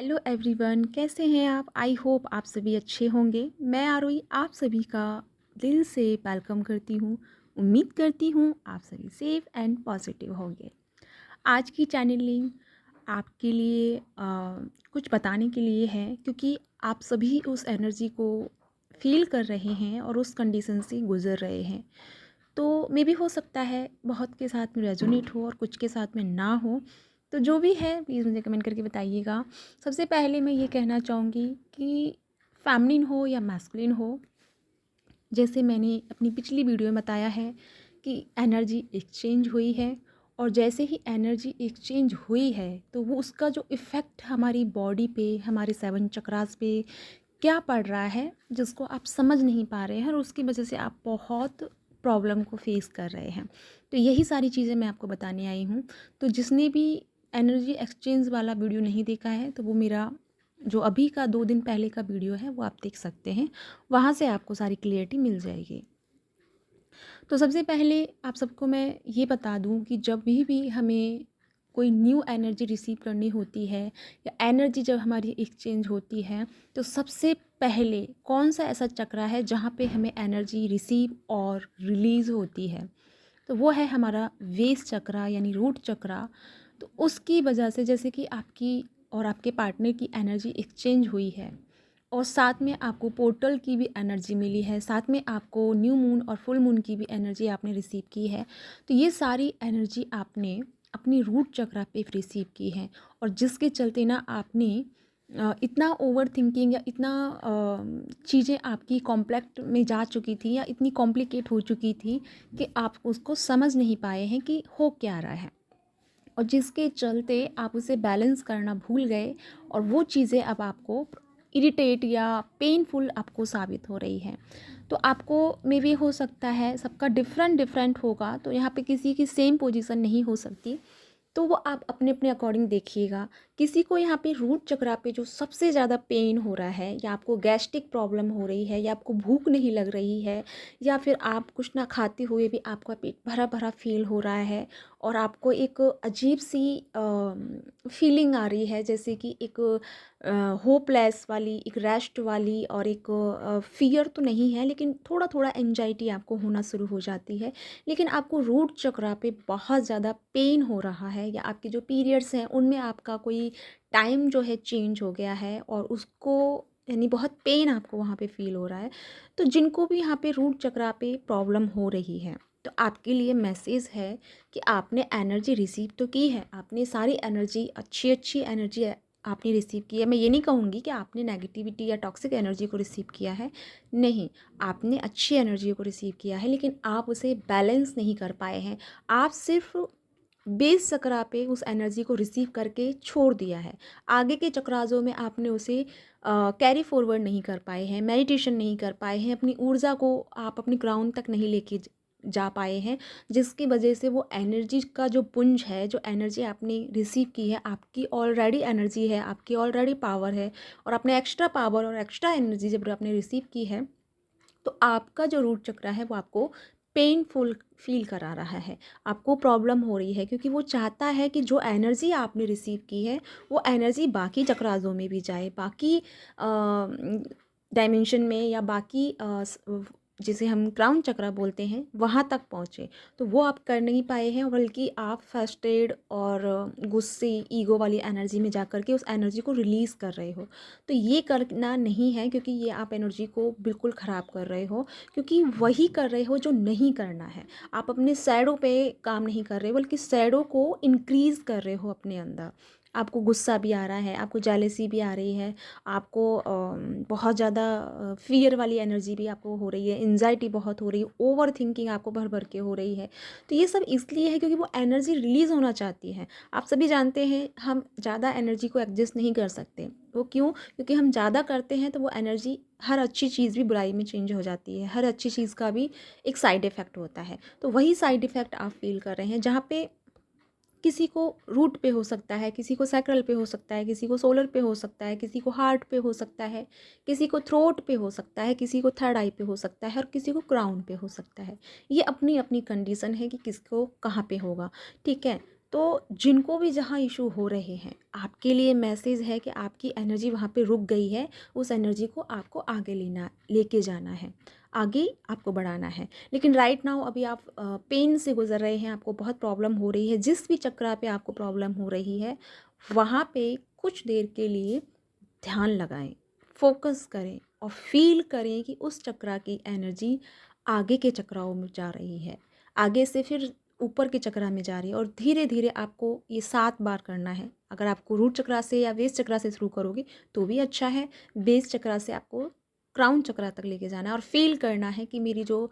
Hello everyone, कैसे हैं आप? आई होप आप सभी अच्छे होंगे। मैं आरोही आप सभी का दिल से वेलकम करती हूँ। उम्मीद करती हूँ आप सभी सेफ एंड पॉजिटिव होंगे। आज की चैनलिंग आपके लिए कुछ बताने के लिए है, क्योंकि आप सभी उस एनर्जी को फील कर रहे हैं और उस कंडीशन से गुजर रहे हैं। तो मे भी हो सकता है बहुत के साथ में रेजोनेट हो और कुछ के साथ में ना हो। तो जो भी है प्लीज़ मुझे कमेंट करके बताइएगा। सबसे पहले मैं ये कहना चाहूँगी कि फेमिनिन हो या मैस्कुलिन हो, जैसे मैंने अपनी पिछली वीडियो में बताया है कि एनर्जी एक्सचेंज हुई है, और जैसे ही एनर्जी एक्सचेंज हुई है तो वो उसका जो इफ़ेक्ट हमारी बॉडी पे, हमारे 7 चक्रास पे क्या पड़ रहा है, जिसको आप समझ नहीं पा रहे हैं और उसकी वजह से आप बहुत प्रॉब्लम को फेस कर रहे हैं। तो यही सारी चीज़ें मैं आपको बताने आई हूँ। तो जिसने भी एनर्जी एक्सचेंज वाला वीडियो नहीं देखा है तो वो मेरा जो अभी का 2 दिन पहले का वीडियो है वो आप देख सकते हैं। वहाँ से आपको सारी क्लियरिटी मिल जाएगी। तो सबसे पहले आप सबको मैं ये बता दूं कि जब भी हमें कोई न्यू एनर्जी रिसीव करनी होती है या एनर्जी जब हमारी एक्सचेंज होती है, तो सबसे पहले कौन सा ऐसा चक्रा है जहाँ पे हमें एनर्जी रिसीव और रिलीज़ होती है? तो वो है हमारा वेस चक्रा यानी रूट चक्रा। तो उसकी वजह से जैसे कि आपकी और आपके पार्टनर की एनर्जी एक्सचेंज हुई है और साथ में आपको पोर्टल की भी एनर्जी मिली है, साथ में आपको न्यू मून और फुल मून की भी एनर्जी आपने रिसीव की है। तो ये सारी एनर्जी आपने अपनी रूट चक्रा पे रिसीव की है, और जिसके चलते ना आपने इतना ओवर थिंकिंग या इतना चीज़ें आपकी कॉम्प्लेक्ट में जा चुकी थी या इतनी कॉम्प्लिकेट हो चुकी थी कि आप उसको समझ नहीं पाए हैं कि हो क्या रहा है, और जिसके चलते आप उसे बैलेंस करना भूल गए, और वो चीज़ें अब आपको इरिटेट या पेनफुल आपको साबित हो रही है। तो आपको मे भी हो सकता है, सबका डिफरेंट डिफरेंट होगा, तो यहाँ पे किसी की सेम पोजीशन नहीं हो सकती। तो वो आप अपने अपने अकॉर्डिंग देखिएगा। किसी को यहाँ पे रूट चक्रा पे जो सबसे ज़्यादा पेन हो रहा है, या आपको गैस्ट्रिक प्रॉब्लम हो रही है, या आपको भूख नहीं लग रही है, या फिर आप कुछ ना खाते हुए भी आपका पेट भरा भरा फील हो रहा है, और आपको एक अजीब सी फीलिंग आ रही है, जैसे कि एक होपलेस वाली, एक रेस्ट वाली, और एक फियर तो नहीं है लेकिन थोड़ा थोड़ा एंजाइटी आपको होना शुरू हो जाती है। लेकिन आपको रूट चक्रा पे बहुत ज़्यादा पेन हो रहा है, या आपके जो पीरियड्स हैं उनमें आपका कोई टाइम जो है चेंज हो गया है, और उसको यानी बहुत पेन आपको वहाँ पे फील हो रहा है। तो जिनको भी यहाँ पे रूट चक्रा पे प्रॉब्लम हो रही है, तो आपके लिए मैसेज है कि आपने एनर्जी रिसीव तो की है, आपने सारी एनर्जी, अच्छी अच्छी एनर्जी आपने रिसीव की है। मैं ये नहीं कहूँगी कि आपने नेगेटिविटी या टॉक्सिक एनर्जी को रिसीव किया है, नहीं, आपने अच्छी एनर्जी को रिसीव किया है, लेकिन आप उसे बैलेंस नहीं कर पाए हैं। आप सिर्फ बेस चक्रा पे उस एनर्जी को रिसीव करके छोड़ दिया है। आगे के चक्राजों में आपने उसे कैरी फॉरवर्ड नहीं कर पाए हैं, मेडिटेशन नहीं कर पाए हैं, अपनी ऊर्जा को आप अपनी ग्राउंड तक नहीं लेके जा पाए हैं, जिसकी वजह से वो एनर्जी का जो पुंज है, जो एनर्जी आपने रिसीव की है, आपकी ऑलरेडी एनर्जी है, आपकी ऑलरेडी पावर है, और आपने एक्स्ट्रा पावर और एक्स्ट्रा एनर्जी जब आपने रिसीव की है, तो आपका जो रूट चक्र है वो आपको पेनफुल फील करा रहा है, आपको प्रॉब्लम हो रही है, क्योंकि वो चाहता है कि जो एनर्जी आपने रिसीव की है वो एनर्जी बाकी चक्राजों में भी जाए, बाकी डायमेंशन में, या बाकी जिसे हम क्राउन चक्रा बोलते हैं वहाँ तक पहुँचे। तो वो आप कर नहीं पाए हैं, बल्कि आप फ्रस्ट्रेट और गुस्से, ईगो वाली एनर्जी में जा कर के उस एनर्जी को रिलीज़ कर रहे हो। तो ये करना नहीं है, क्योंकि ये आप एनर्जी को बिल्कुल ख़राब कर रहे हो, क्योंकि वही कर रहे हो जो नहीं करना है। आप अपने शैडो पे काम नहीं कर रहे हो, बल्कि शैडो को इंक्रीज़ कर रहे हो अपने अंदर। आपको गुस्सा भी आ रहा है, आपको जेलसी भी आ रही है, आपको बहुत ज़्यादा फ़ियर वाली एनर्जी भी आपको हो रही है, एंजाइटी बहुत हो रही है, ओवर थिंकिंग आपको भर भर के हो रही है। तो ये सब इसलिए है क्योंकि वो एनर्जी रिलीज़ होना चाहती है। आप सभी जानते हैं हम ज़्यादा एनर्जी को एडजस्ट नहीं कर सकते। वो क्यों? क्योंकि हम ज़्यादा करते हैं तो वो एनर्जी, हर अच्छी चीज़ भी बुराई में चेंज हो जाती है, हर अच्छी चीज़ का भी एक साइड इफ़ेक्ट होता है। तो वही साइड इफ़ेक्ट आप फ़ील कर रहे हैं, जहाँ पे किसी को रूट पे हो सकता है, किसी को सैक्रल पे हो सकता है, किसी को सोलर पे हो सकता है, किसी को हार्ट पे हो सकता है, किसी को थ्रोट पे हो सकता है, किसी को थर्ड आई पे हो सकता है, और किसी को क्राउन पे हो सकता है। ये अपनी अपनी कंडीशन है कि किसको कहाँ पे होगा, ठीक है। तो जिनको भी जहाँ इशू हो रहे हैं, आपके लिए मैसेज है कि आपकी एनर्जी वहाँ पे रुक गई है, उस एनर्जी को आपको आगे लेके जाना है, आगे आपको बढ़ाना है। लेकिन राइट नाउ अभी आप पेन से गुजर रहे हैं, आपको बहुत प्रॉब्लम हो रही है, जिस भी चक्रा पे आपको प्रॉब्लम हो रही है वहाँ पे कुछ देर के लिए ध्यान लगाएं, फोकस करें और फील करें कि उस चक्रा की एनर्जी आगे के चक्राओं में जा रही है, आगे से फिर ऊपर के चक्रा में जा रही है। और धीरे धीरे आपको ये 7 बार करना है। अगर आपको रूट चक्रा से या बेस चक्रा से शुरू करोगे तो भी अच्छा है। बेस चक्रा से आपको क्राउन चक्रा तक लेके जाना है और फील करना है कि मेरी जो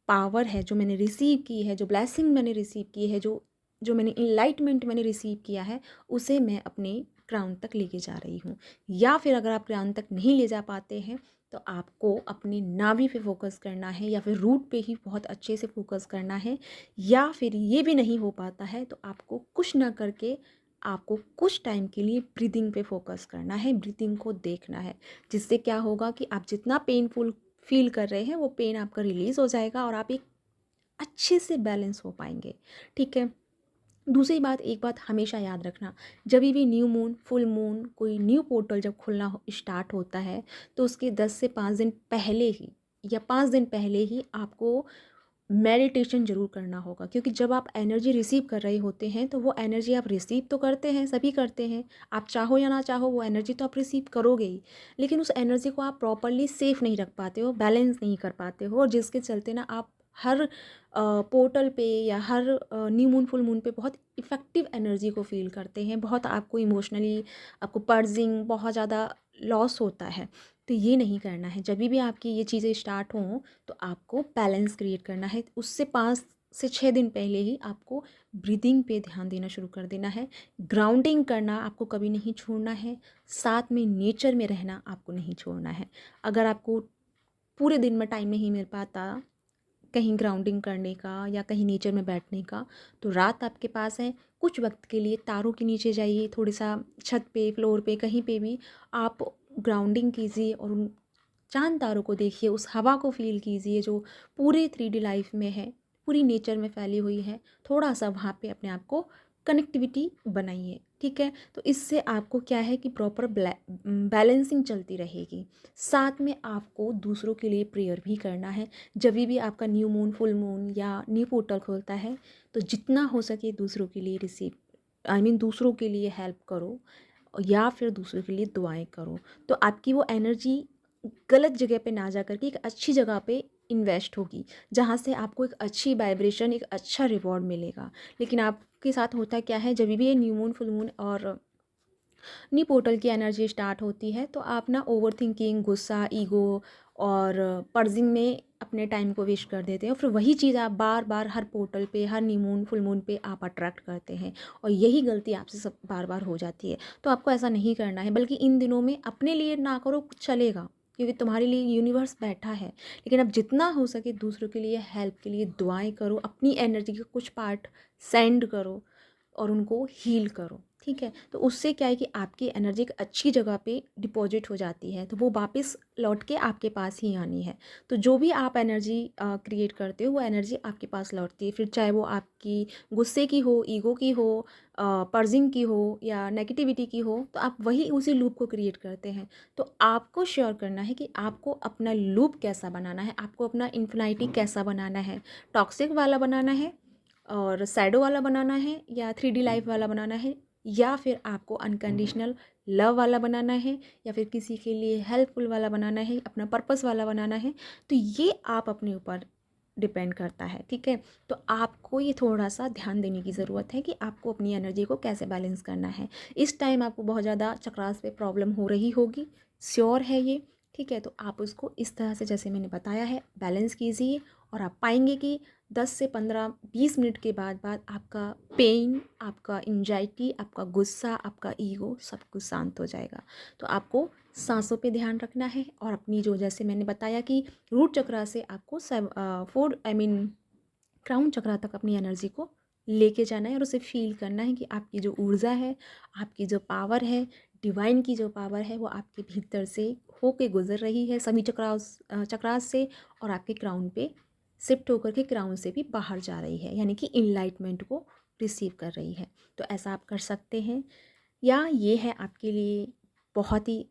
पावर है, जो मैंने रिसीव की है, जो ब्लेसिंग मैंने रिसीव की है, जो जो मैंने इनलाइटमेंट मैंने रिसीव किया है, उसे मैं अपने क्राउन तक लेके जा रही हूँ। या फिर अगर आप क्राउन तक नहीं ले जा पाते हैं तो आपको अपनी नाभि पे फोकस करना है या फिर रूट पे ही बहुत अच्छे से फोकस करना है। या फिर ये भी नहीं हो पाता है तो आपको कुछ ना करके आपको कुछ टाइम के लिए ब्रीदिंग पे फोकस करना है, ब्रीदिंग को देखना है, जिससे क्या होगा कि आप जितना पेनफुल फील कर रहे हैं वो पेन आपका रिलीज़ हो जाएगा और आप एक अच्छे से बैलेंस हो पाएंगे। ठीक है। दूसरी बात, एक बात हमेशा याद रखना, जब भी न्यू मून, फुल मून, कोई न्यू पोर्टल जब खुलना स्टार्ट होता है तो उसके 10 से 5 दिन पहले ही या 5 दिन पहले ही आपको मेडिटेशन ज़रूर करना होगा। क्योंकि जब आप एनर्जी रिसीव कर रहे होते हैं तो वो एनर्जी आप रिसीव तो करते हैं, सभी करते हैं, आप चाहो या ना चाहो वो एनर्जी तो आप रिसीव करोगे ही। लेकिन उस एनर्जी को आप प्रॉपरली सेफ नहीं रख पाते हो, बैलेंस नहीं कर पाते हो, और जिसके चलते ना आप हर पोर्टल पे या हर न्यू मून फुल मून पे बहुत इफ़ेक्टिव एनर्जी को फील करते हैं, बहुत आपको इमोशनली आपको पर्जिंग बहुत ज़्यादा लॉस होता है। तो ये नहीं करना है। जब भी आपकी ये चीज़ें स्टार्ट हों तो आपको बैलेंस क्रिएट करना है। उससे 5 से 6 दिन पहले ही आपको ब्रीदिंग पे ध्यान देना शुरू कर देना है। ग्राउंडिंग करना आपको कभी नहीं छोड़ना है, साथ में नेचर में रहना आपको नहीं छोड़ना है। अगर आपको पूरे दिन में टाइम नहीं मिल पाता कहीं ग्राउंडिंग करने का या कहीं नेचर में बैठने का, तो रात आपके पास है, कुछ वक्त के लिए तारों के नीचे जाइए, थोड़ा सा छत पे, फ्लोर पे, कहीं पे भी आप ग्राउंडिंग कीजिए और उन चांद तारों को देखिए, उस हवा को फील कीजिए जो पूरे 3D लाइफ में है, पूरी नेचर में फैली हुई है। थोड़ा सा वहाँ पे अपने आप को कनेक्टिविटी बनाइए। ठीक है। तो इससे आपको क्या है कि प्रॉपर बैलेंसिंग चलती रहेगी। साथ में आपको दूसरों के लिए प्रेयर भी करना है। जब भी आपका न्यू मून, फुल मून या न्यू पोर्टल खोलता है तो जितना हो सके दूसरों के लिए दूसरों के लिए हेल्प करो या फिर दूसरों के लिए दुआएं करो। तो आपकी वो एनर्जी गलत जगह पे ना जा कर के एक अच्छी जगह पे इन्वेस्ट होगी, जहाँ से आपको एक अच्छी वाइब्रेशन, एक अच्छा रिवॉर्ड मिलेगा। लेकिन आपके साथ होता क्या है, जब भी ये न्यू मून, फुल मून और न्यू पोर्टल की एनर्जी स्टार्ट होती है तो आप ना ओवर थिंकिंग, गुस्सा, ईगो और पर्जिंग में अपने टाइम को वेस्ट कर देते हैं, और फिर वही चीज़ आप बार बार हर पोर्टल पे, हर न्यू मून, फुल मून पे आप अट्रैक्ट करते हैं, और यही गलती आपसे सब बार बार हो जाती है। तो आपको ऐसा नहीं करना है, बल्कि इन दिनों में अपने लिए ना करो, कुछ चलेगा, क्योंकि तुम्हारे लिए यूनिवर्स बैठा है। लेकिन अब जितना हो सके दूसरों के लिए हेल्प के लिए दुआएं करो, अपनी एनर्जी का कुछ पार्ट सेंड करो और उनको हील करो। ठीक है। तो उससे क्या है कि आपकी एनर्जी एक अच्छी जगह पे डिपॉजिट हो जाती है, तो वो वापस लौट के आपके पास ही आनी है। तो जो भी आप एनर्जी क्रिएट करते हो वो एनर्जी आपके पास लौटती है, फिर चाहे वो आपकी गुस्से की हो, ईगो की हो, पर्जिंग की हो या नेगेटिविटी की हो, तो आप वही उसी लूप को क्रिएट करते हैं। तो आपको श्योर करना है कि आपको अपना लूप कैसा बनाना है, आपको अपना इन्फिनिटी कैसा बनाना है, टॉक्सिक वाला बनाना है और सैडो वाला बनाना है, या 3D लाइफ वाला बनाना है, या फिर आपको अनकंडीशनल लव वाला बनाना है, या फिर किसी के लिए हेल्पफुल वाला बनाना है, अपना पर्पस वाला बनाना है। तो ये आप अपने ऊपर डिपेंड करता है। ठीक है। तो आपको ये थोड़ा सा ध्यान देने की ज़रूरत है कि आपको अपनी एनर्जी को कैसे बैलेंस करना है। इस टाइम आपको बहुत ज़्यादा चक्रास पे प्रॉब्लम हो रही होगी, श्योर है ये। ठीक है। तो आप उसको इस तरह से, जैसे मैंने बताया है, बैलेंस कीजिए, और आप पाएंगे कि 10 से 15-20 मिनट के बाद आपका पेन, आपका एंजाइटी, आपका गुस्सा, आपका ईगो सब कुछ शांत हो जाएगा। तो आपको सांसों पे ध्यान रखना है, और अपनी जो, जैसे मैंने बताया कि रूट चक्रा से आपको क्राउन चक्रा तक अपनी एनर्जी को लेके जाना है, और उसे फील करना है कि आपकी जो ऊर्जा है, आपकी जो पावर है, डिवाइन की जो पावर है, वो आपके भीतर से होके गुजर रही है सभी चक्रास से, और आपके क्राउन पे शिफ्ट होकर के क्राउन से भी बाहर जा रही है, यानी कि इनलाइटमेंट को रिसीव कर रही है। तो ऐसा आप कर सकते हैं, या ये है आपके लिए बहुत ही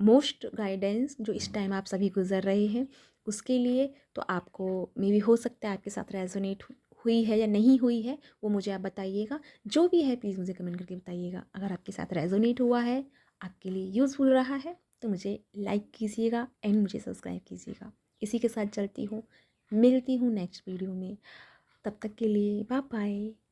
मोस्ट गाइडेंस जो इस टाइम आप सभी गुज़र रहे हैं उसके लिए। तो आपको मे बी हो सकता है आपके साथ रेजोनेट हुई है या नहीं हुई है, वो मुझे आप बताइएगा। जो भी है प्लीज़ मुझे कमेंट करके बताइएगा। अगर आपके साथ रेजोनेट हुआ है, आपके लिए यूज़फुल रहा है, तो मुझे लाइक कीजिएगा एंड मुझे सब्सक्राइब कीजिएगा। इसी के साथ चलती हूँ, मिलती हूँ नेक्स्ट वीडियो में। तब तक के लिए बाय बाय।